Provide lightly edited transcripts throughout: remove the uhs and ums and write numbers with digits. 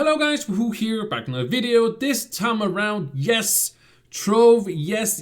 Hello guys, Wahoo here, back in a video. This time around, yes, Trove, yes,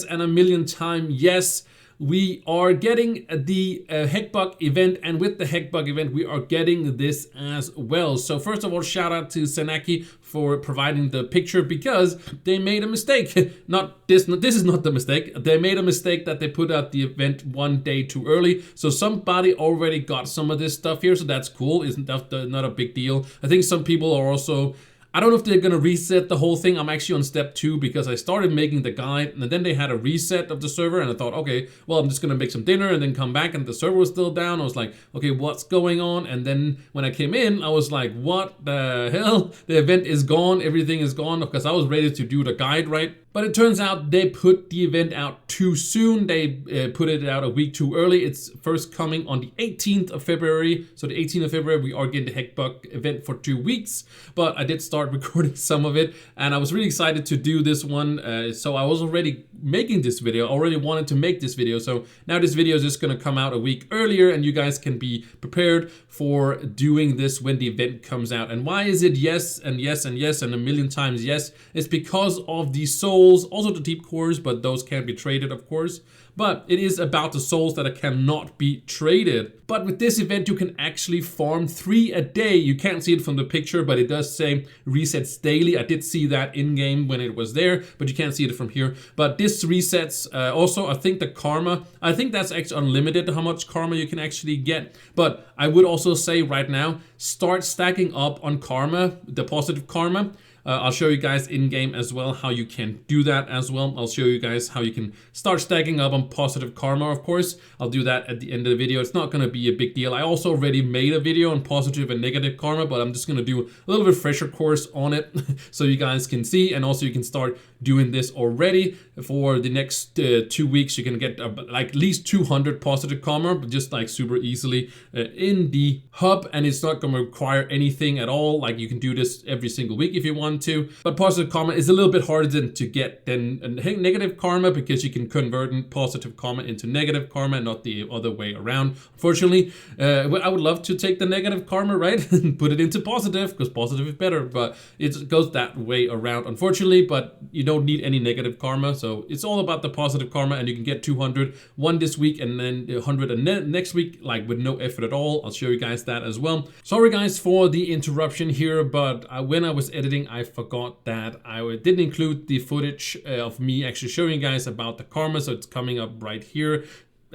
and a million times yes. We are getting the Heckbug event, and with the Heckbug event, we are getting this as well. So first of all, shout out to Senaki for providing the picture because they made a mistake. This is not the mistake. They made a mistake that they put out the event one day too early. So somebody already got some of this stuff here, so that's cool. Isn't that not a big deal? I think some people are also, I don't know if they're gonna reset the whole thing. I'm actually on step 2 because I started making the guide and then they had a reset of the server and I thought, okay, well, I'm just gonna make some dinner and then come back and the server was still down. I was like, okay, what's going on? And then when I came in, I was like, what the hell? The event is gone, everything is gone, because I was ready to do the guide, right? But it turns out they put the event out too soon. They put it out a week too early. It's first coming on the 18th of February. So the 18th of February, we are getting the Heckbug event for 2 weeks. But I did start recording some of it and I was really excited to do this one. So I was already making this video, already wanted to make this video. So now this video is just gonna come out a week earlier and you guys can be prepared for doing this when the event comes out. And why is it yes and yes and yes and a million times yes? It's because of the souls, also the deep cores, but those can't be traded, of course. But it is about the souls that cannot be traded. But with this event, you can actually farm 3 a day. You can't see it from the picture, but it does say resets daily. I did see that in game when it was there, but you can't see it from here. But this resets also, I think the karma, I think that's actually unlimited how much karma you can actually get. But I would also say right now, start stacking up on karma, the positive karma. I'll show you guys in game as well how you can do that as well. I'll show you guys how you can start stacking up on positive karma, of course. I'll do that at the end of the video. It's not going to be a big deal. I also already made a video on positive and negative karma, but I'm just going to do a little refresher course on it so you guys can see. And also you can start doing this already for the next 2 weeks. You can get like at least 200 positive karma, but just like super easily in the hub. And it's not going to require anything at all. Like you can do this every single week if you want to, but positive karma is a little bit harder to get than negative karma because you can convert positive karma into negative karma, not the other way around. Unfortunately, I would love to take the negative karma, right, and put it into positive because positive is better, but it goes that way around, unfortunately. But you don't need any negative karma, so it's all about the positive karma, and you can get 200 one this week and then 100 next week, like with no effort at all. I'll show you guys that as well. Sorry guys for the interruption here, but when I was editing, I forgot that I didn't include the footage of me actually showing you guys about the karma, so it's coming up right here.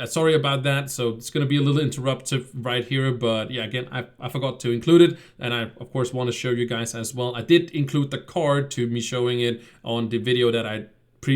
Sorry about that, so it's going to be a little interruptive right here, but yeah, again, I forgot to include it, and I of course want to show you guys as well. I did include the card to me showing it on the video that I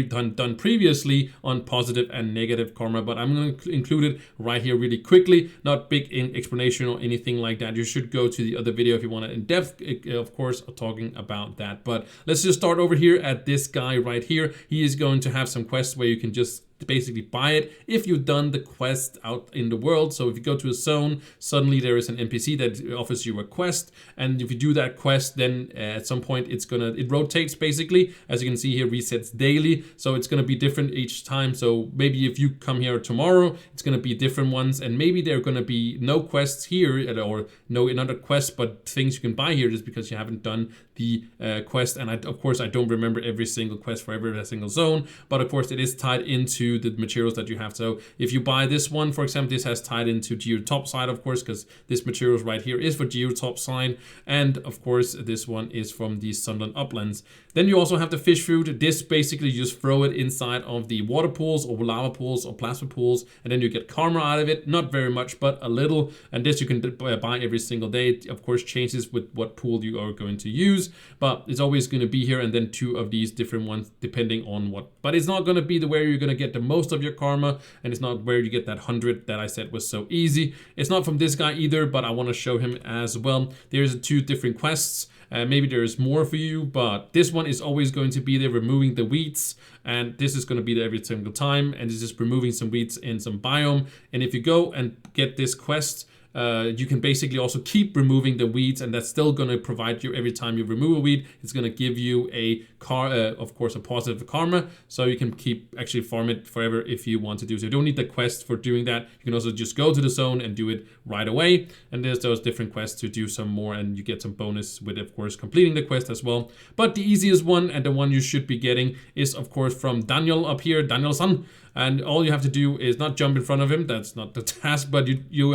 done previously on positive and negative karma, but I'm going to include it right here really quickly. Not big in explanation or anything like that. You should go to the other video if you want it in depth, of course, talking about that. But let's just start over here at this guy right here. He is going to have some quests where you can just basically buy it if you've done the quest out in the world. So if you go to a zone, suddenly there is an NPC that offers you a quest, and if you do that quest, then at some point it rotates basically. As you can see here, resets daily, so it's gonna be different each time. So maybe if you come here tomorrow, it's gonna be different ones, and maybe there are gonna be no quests here or no another quest, but things you can buy here just because you haven't done the quest. And of course I don't remember every single quest for every single zone, but of course it is tied into the materials that you have. So if you buy this one, for example, this has tied into geo topside, of course, because this materials right here is for geo topside, and of course this one is from the Sunland Uplands. Then you also have the fish food. This basically you just throw it inside of the water pools or lava pools or plasma pools, and then you get karma out of it. Not very much, but a little. And this you can buy every single day. It of course changes with what pool you are going to use, but it's always going to be here, and then 2 of these different ones depending on what. But it's not going to be the where you're going to get the most of your karma, and it's not where you get that 100 that I said was so easy. It's not from this guy either, but I want to show him as well. There's 2 different quests. Maybe there's more for you, but this one is always going to be there, removing the weeds, and this is going to be there every single time, and it's just removing some weeds in some biome. And if you go and get this quest, you can basically also keep removing the weeds, and that's still going to provide you, every time you remove a weed, it's going to give you of course, a positive karma, so you can keep actually farm it forever if you want to do so. You don't need the quest for doing that. You can also just go to the zone and do it right away, and there's those different quests to do some more, and you get some bonus with, of course, completing the quest as well. But the easiest one, and the one you should be getting, is of course from Daniel up here, Daniel-san. And all you have to do is not jump in front of him, that's not the task, but you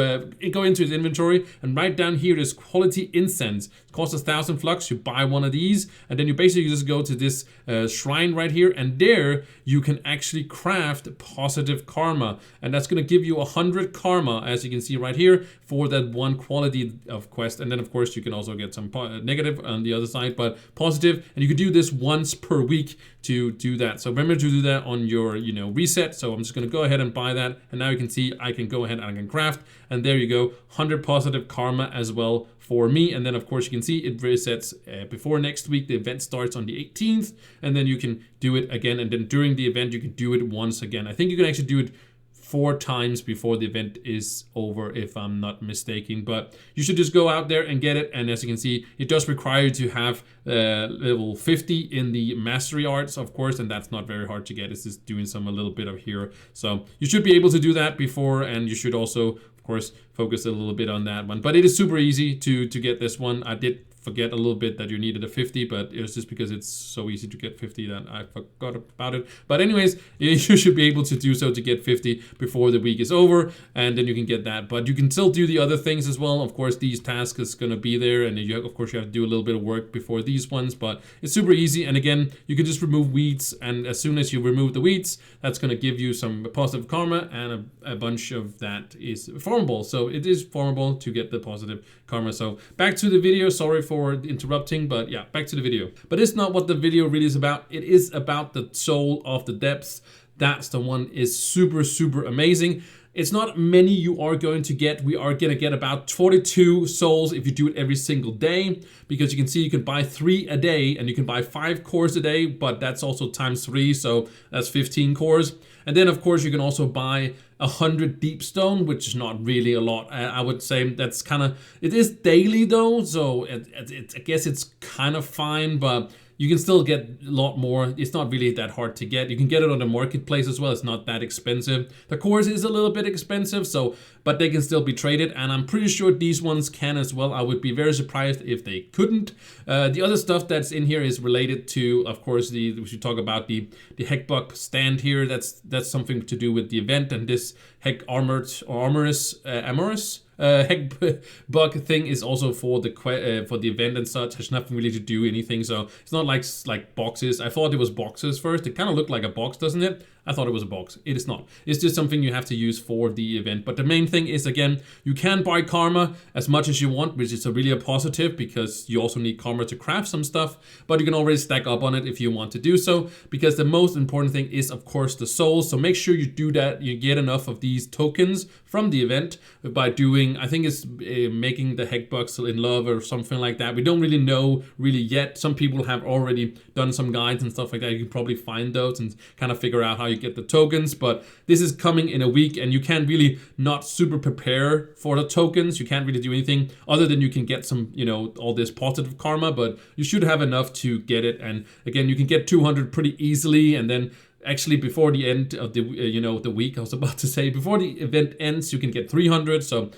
go into his inventory, and right down here is quality incense. It costs 1,000 flux, you buy one of these, and then you basically just go to this shrine right here, and there you can actually craft positive karma, and that's going to give you 100 karma, as you can see right here, for that one quality of quest. And then of course you can also get some negative on the other side, but positive, and you can do this once per week to do that. So remember to do that on your reset. So I'm just going to go ahead and buy that, and now you can see I can go ahead and I can craft, and there you go, 100 positive karma as well for me. And then of course you can see it resets before next week. The event starts on the 18th, and then you can do it again, and then during the event you can do it once again. I think you can actually do it 4 times before the event is over, if I'm not mistaken, but you should just go out there and get it. And as you can see, it does require you to have level 50 in the mastery arts, of course, and that's not very hard to get. It's just doing a little bit of here, so you should be able to do that before, and you should also, of course, focus a little bit on that one. But it is super easy to get this one. I did forget a little bit that you needed a 50, but it was just because it's so easy to get 50 that I forgot about it. But anyways, you should be able to do so to get 50 before the week is over, and then you can get that. But you can still do the other things as well. Of course, these tasks is going to be there, and of course you have to do a little bit of work before these ones, but it's super easy. And again, you can just remove weeds, and as soon as you remove the weeds, that's going to give you some positive karma, and a bunch of that is farmable. So it is farmable to get the positive karma. So back to the video. Sorry for interrupting, but yeah, back to the video. But it's not what the video really is about. It is about the soul of the depths. That's the one is super, super amazing. It's not many you are going to get. We are going to get about 42 souls if you do it every single day, because you can see you can buy 3 a day, and you can buy 5 cores a day, but that's also times 3, so that's 15 cores. And then of course you can also buy 100 deep stone, which is not really a lot. I would say that's kind of, it is daily though, so I guess it's kind of fine, but you can still get a lot more. It's not really that hard to get. You can get it on the marketplace as well. It's not that expensive. The cores is a little bit expensive, so but they can still be traded, and I'm pretty sure these ones can as well. I would be very surprised if they couldn't. The other stuff that's in here is related to, of course, we should talk about the Heckbuck stand here. That's something to do with the event, and this Heck armored or amorous Heckbuck thing is also for the event and such. Has nothing really to do anything, so it's not like boxes. I thought it was boxes first. It kind of looked like a box, doesn't it? I thought it was a box. It is not. It's just something you have to use for the event. But the main thing is, again, you can buy karma as much as you want, which is really a positive, because you also need karma to craft some stuff. But you can already stack up on it if you want to do so, because the most important thing is, of course, the souls. So make sure you do that. You get enough of these tokens from the event by doing, I think it's making the Heckbucks in love or something like that. We don't really know yet. Some people have already done some guides and stuff like that. You can probably find those and kind of figure out how you get the tokens, but this is coming in a week, and you can't really not super prepare for the tokens. You can't really do anything other than you can get some, all this positive karma, but you should have enough to get it. And again, you can get 200 pretty easily, and then actually before the end of the the week, I was about to say, before the event ends, you can get 300. So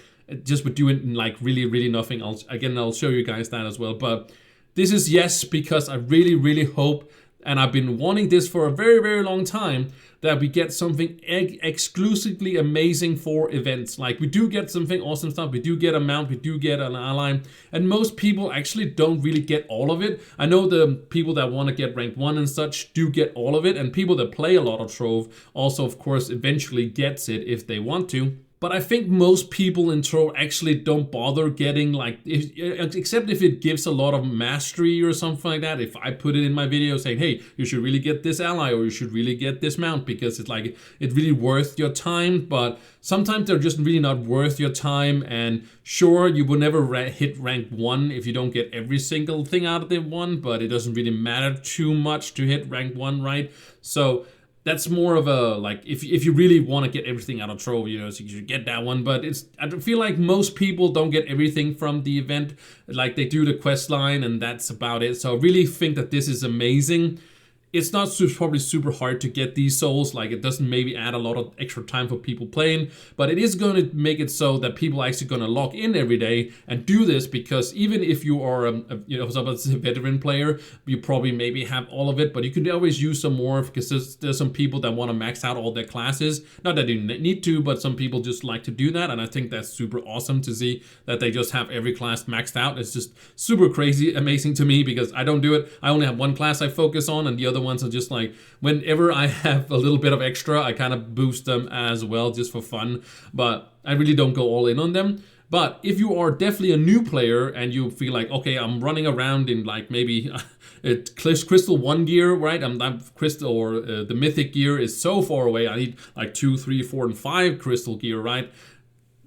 just with doing like really nothing else. Again, I'll show you guys that as well. But this is yes, because I really hope, and I've been wanting this for a very long time, that we get something exclusively amazing for events. Like, we do get something awesome stuff. We do get a mount, we do get an ally, and most people actually don't really get all of it. I know the people that want to get rank 1 and such do get all of it, and people that play a lot of Trove also, of course, eventually gets it if they want to. But I think most people in Trove actually don't bother getting, like, except if it gives a lot of mastery or something like that. If I put it in my video saying, hey, you should really get this ally, or you should really get this mount, because it's like, it's really worth your time. But sometimes they're just really not worth your time. And sure, you will never hit rank 1 if you don't get every single thing out of the 1, but it doesn't really matter too much to hit rank 1, right? So that's more of a, like, if you really want to get everything out of Trove, you know, so you should get that one. But I feel like most people don't get everything from the event. Like, they do the quest line and that's about it. So I really think that this is amazing. It's not probably super hard to get these souls, like it doesn't maybe add a lot of extra time for people playing, but it is going to make it so that people are actually going to log in every day and do this, because even if you are you know, a veteran player, you probably maybe have all of it, but you can always use some more, because there's some people that want to max out all their classes. Not that you need to, but some people just like to do that, and I think that's super awesome to see that they just have every class maxed out. It's just super crazy, amazing to me, because I don't do it. I only have one class I focus on, and the other ones are just like, whenever I have a little bit of extra, I kind of boost them as well, just for fun, but I really don't go all in on them. But if you are definitely a new player and you feel like, okay, I'm running around in like maybe Crystal 1 gear, right? I'm Crystal, or the Mythic gear is so far away, I need like 2, 3, 4, and 5 Crystal gear, right?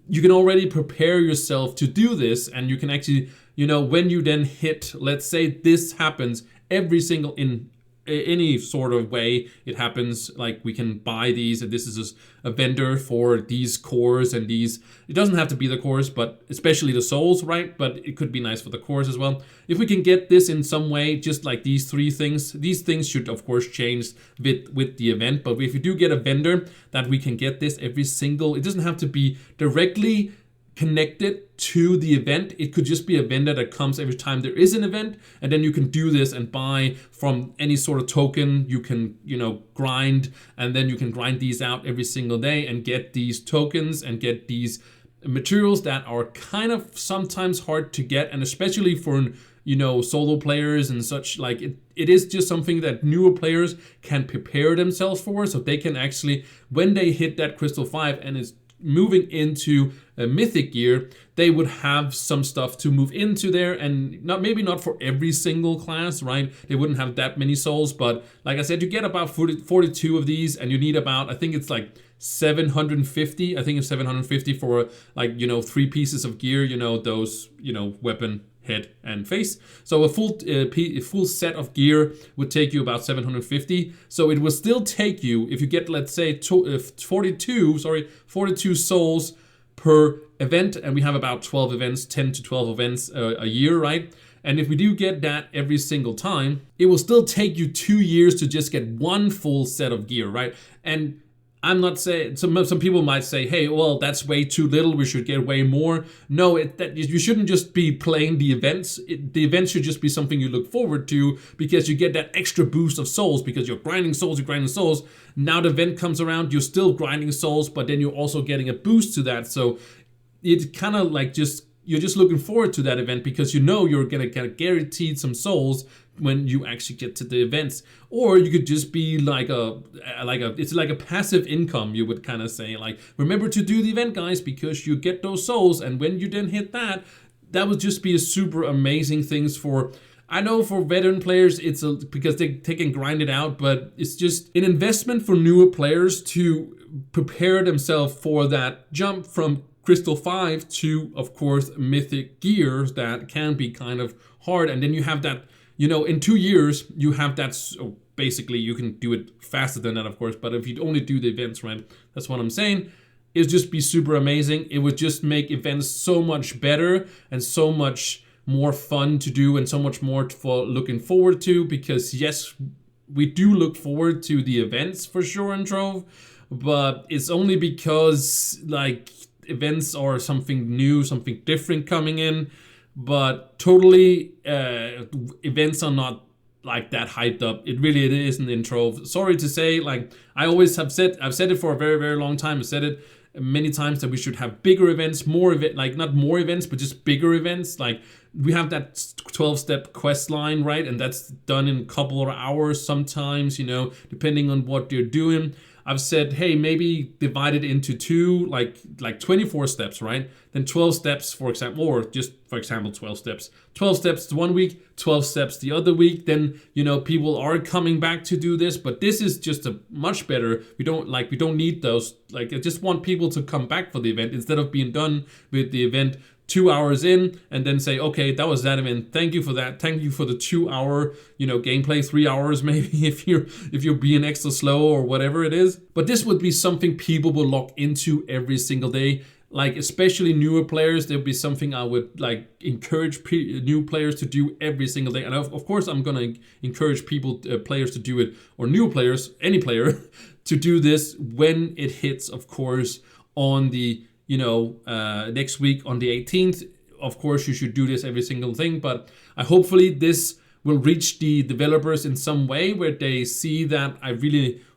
You can already prepare yourself to do this, and you can actually, you know, when you then hit, let's say this happens every single, in any sort of way it happens, like we can buy these, and this is just a vendor for these cores and these, it doesn't have to be the cores, but especially the souls, right? But it could be nice for the cores as well. If we can get this in some way, just like these 3 things, these things should of course change with the event, but if you do get a vendor that we can get this every single, it doesn't have to be directly connected to the event. It could just be a vendor that comes every time there is an event, and then you can do this and buy from any sort of token. You can, you know, grind, and then you can grind these out every single day and get these tokens and get these materials that are kind of sometimes hard to get, and especially for, you know, solo players and such, like it is just something that newer players can prepare themselves for, so they can actually, when they hit that Crystal 5 and it's moving into a Mythic gear, they would have some stuff to move into there, and maybe not for every single class, right? They wouldn't have that many souls, but like I said, you get about 42 of these, and you need about, I think it's like 750. I think it's 750 for, like, you know, 3 pieces of gear, you know, those, you know, weapon, head, and face. So a full set of gear would take you about 750. So it will still take you, if you get, let's say, 42 souls per event, and we have about 12 events, 10 to 12 events a year, right? And if we do get that every single time, it will still take you 2 years to just get 1 full set of gear, right? And I'm not saying, some people might say, hey, well, that's way too little, we should get way more. No, you shouldn't just be playing the events. The events should just be something you look forward to, because you get that extra boost of souls, because you're grinding souls. Now the event comes around, you're still grinding souls, but then you're also getting a boost to that. So it's kind of like you're just looking forward to that event, because you know you're gonna get guaranteed some souls when you actually get to the events. Or you could just be like it's like a passive income, you would kind of say, like, remember to do the event, guys, because you get those souls, and when you then hit that would just be a super amazing things for, I know for veteran players it's because they can grind it out, but it's just an investment for newer players to prepare themselves for that jump from Crystal 5 to, of course, Mythic gears that can be kind of hard. And then you have that, you know, in 2 years, you have that, so basically you can do it faster than that, of course, but if you only do the events, right, that's what I'm saying, it'd just be super amazing. It would just make events so much better and so much more fun to do, and so much more for looking forward to, because yes, we do look forward to the events for sure in Trove, but it's only because, like, events are something new, something different coming in. But totally, events are not like that hyped up. It isn't in Trove. Sorry to say, like, I've said it for a very, very long time. I've said it many times that we should have bigger events, like not more events, but just bigger events. Like, we have that 12-step quest line, right? And that's done in a couple of hours sometimes, you know, depending on what you're doing. I've said, hey, maybe divide it into 2, like 24 steps, right? Then 12 steps, for example, or just, for example, 12 steps. 12 steps 1 week, 12 steps the other week. Then, you know, people are coming back to do this, but this is just a much better. We don't need those. Like, I just want people to come back for the event instead of being done with the event 2 hours in and then say, okay, that was that event. Thank you for that. Thank you for the 2 hour, gameplay, 3 hours maybe if you're being extra slow or whatever it is. But this would be something people will log into every single day. Like especially newer players, there'll be something I would like encourage new players to do every single day. And of course, I'm gonna encourage players to do it, or new players, any player, to do this when it hits. Of course, on the next week on the 18th. Of course, you should do this every single thing. But hopefully this will reach the developers in some way where they see that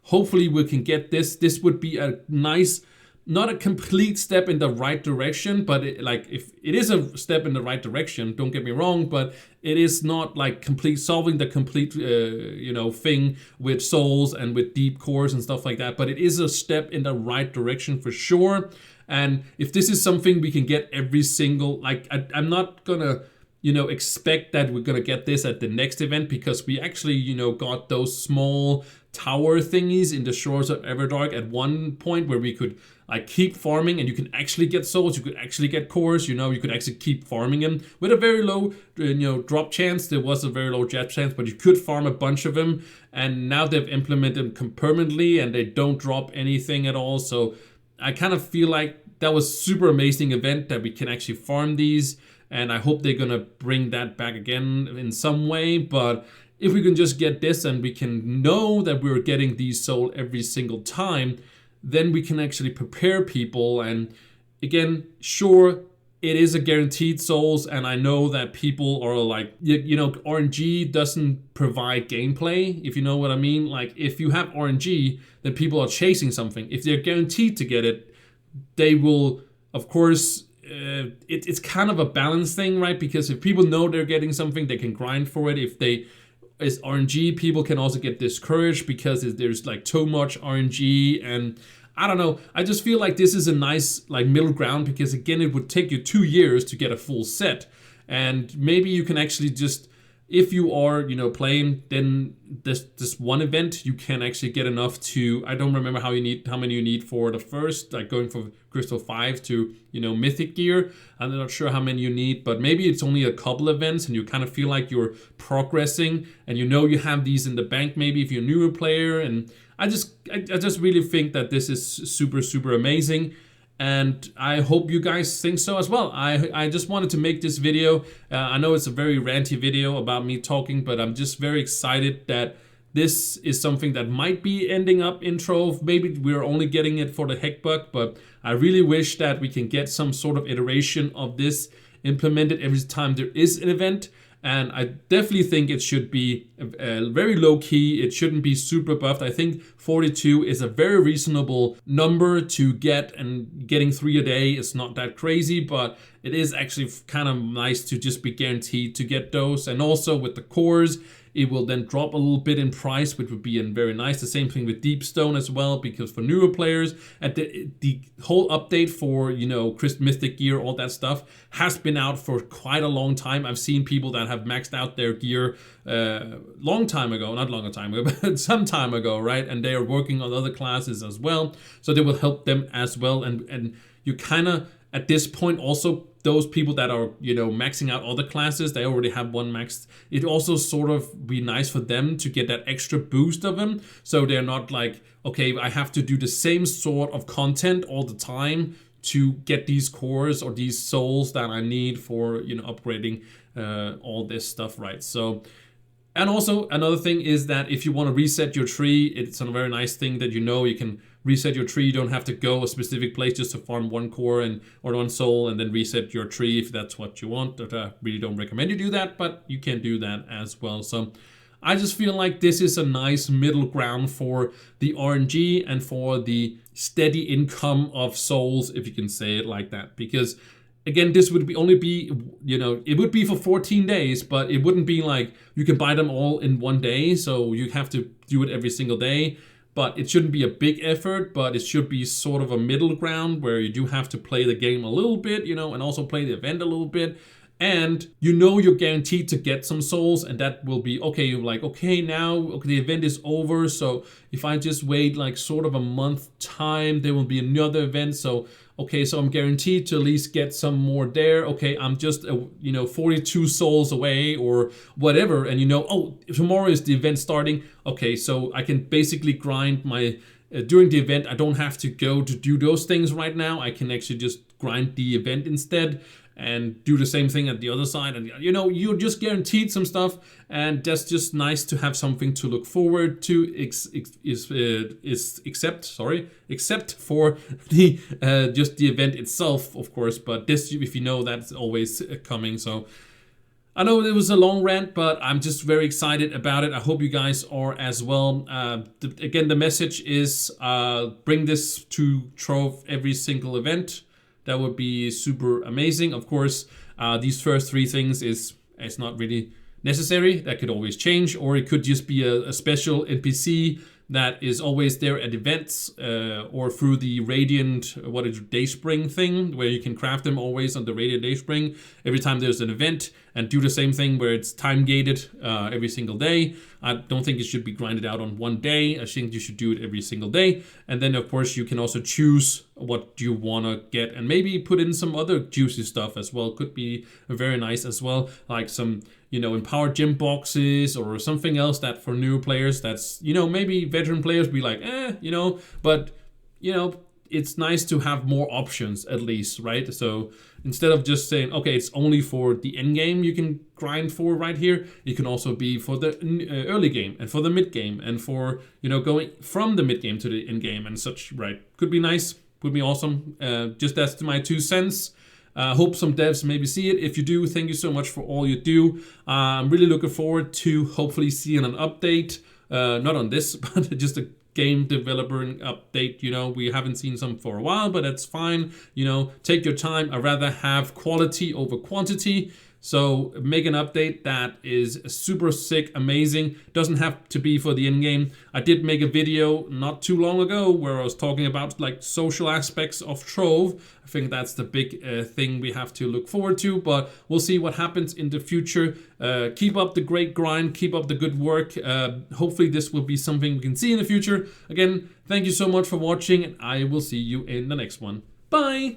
hopefully we can get this. This would be a nice. Not a complete step in the right direction, but if it is a step in the right direction, don't get me wrong, but it is not like solving the complete thing with souls and with deep cores and stuff like that, but it is a step in the right direction for sure. And if this is something we can get every single, I'm not gonna expect that we're gonna get this at the next event, because we actually got those small tower thingies in the Shores of Everdark at one point where we could keep farming, and you can actually get souls, you could actually get cores, you could actually keep farming them with a very low drop chance. There was a very low drop chance, but you could farm a bunch of them, and now they've implemented them permanently and they don't drop anything at all. So I kind of feel like that was super amazing event that we can actually farm these, and I hope they're gonna bring that back again in some way. But if we can just get this and we can know that we're getting these soul every single time, then we can actually prepare people. And again, sure, it is a guaranteed souls, and I know that people are like, RNG doesn't provide gameplay, if you know what I mean. Like if you have RNG, then people are chasing something. If they're guaranteed to get it, they will, of course, it's kind of a balance thing, right? Because if people know they're getting something, they can grind for it. If it's RNG, people can also get discouraged because there's too much RNG, and I don't know. I just feel like this is a nice middle ground, because again, it would take you 2 years to get a full set, and maybe you can actually just, if you are playing, then this one event you can actually get enough to, I don't remember how many you need for the first, going from Crystal 5 to Mythic gear. I'm not sure how many you need, but maybe it's only a couple events and you kind of feel like you're progressing, and you have these in the bank maybe if you're a newer player. And I just really think that this is super, super amazing. And I hope you guys think so as well. I just wanted to make this video. I know it's a very ranty video about me talking, but I'm just very excited that this is something that might be ending up in Trove. Maybe we're only getting it for the heck buck, but I really wish that we can get some sort of iteration of this implemented every time there is an event. And I definitely think it should be very low key. It shouldn't be super buffed. I think 42 is a very reasonable number to get, and getting 3 a day is not that crazy, but it is actually kind of nice to just be guaranteed to get those. And also with the cores, it will then drop a little bit in price, which would be very nice. The same thing with Deepstone as well, because for newer players, at the whole update for Chris Mystic gear, all that stuff has been out for quite a long time. I've seen people that have maxed out their gear long time ago, not long time ago, but some time ago, right? And they are working on other classes as well, so they will help them as well. And you kind of, at this point, also those people that are maxing out other classes, they already have one maxed. It also sort of be nice for them to get that extra boost of them, so they're not like, okay, I have to do the same sort of content all the time to get these cores or these souls that I need for upgrading all this stuff, right? So, and also another thing is that if you want to reset your tree, it's a very nice thing that you can reset your tree. You don't have to go a specific place just to farm one core or one soul and then reset your tree if that's what you want. But I really don't recommend you do that, but you can do that as well. So I just feel like this is a nice middle ground for the RNG and for the steady income of souls, if you can say it like that. Because again, this would only be, it would be for 14 days, but it wouldn't be like you can buy them all in one day. So you have to do it every single day. But it shouldn't be a big effort, but it should be sort of a middle ground where you do have to play the game a little bit, and also play the event a little bit. And you're guaranteed to get some souls, and that will be, okay, you're like, okay, now the event is over. So if I just wait sort of a month time, there will be another event. So Okay, so I'm guaranteed to at least get some more there. Okay, I'm just 42 souls away or whatever, and oh, tomorrow is the event starting. Okay, so I can basically grind my during the event. I don't have to go to do those things right now. I can actually just grind the event instead and do the same thing at the other side, and you're just guaranteed some stuff, and that's just nice to have something to look forward to. Except for the just the event itself, of course. But this, if you know, that's always coming. So I know it was a long rant, but I'm just very excited about it. I hope you guys are as well. Again, the message is bring this to Trove every single event. That would be super amazing. Of course, these first three things it's not really necessary. That could always change, or it could just be a special NPC that is always there at events, or through the Radiant, Dayspring thing, where you can craft them always on the Radiant Dayspring every time there's an event, and do the same thing where it's time gated every single day. I don't think it should be grinded out on one day. I think you should do it every single day. And then of course you can also choose what you want to get, and maybe put in some other juicy stuff as well. Could be very nice as well, like some empowered gym boxes or something else that for new players, that's maybe veteran players be like but it's nice to have more options at least, right? So instead of just saying, okay, it's only for the end game you can grind for right here, it can also be for the early game and for the mid game and for going from the mid game to the end game and such, right? Could be nice, would be awesome. Just that's my 2 cents. Hope some devs maybe see it. If you do, thank you so much for all you do. I'm really looking forward to hopefully seeing an update, not on this, but just a game developer update. We haven't seen some for a while, but that's fine. Take your time. I'd rather have quality over quantity. So make an update that is super sick, amazing. Doesn't have to be for the end game. I did make a video not too long ago where I was talking about like social aspects of Trove. I think that's the big thing we have to look forward to, but we'll see what happens in the future. Keep up the great grind, keep up the good work. Hopefully this will be something we can see in the future. Again, thank you so much for watching, and I will see you in the next one. Bye!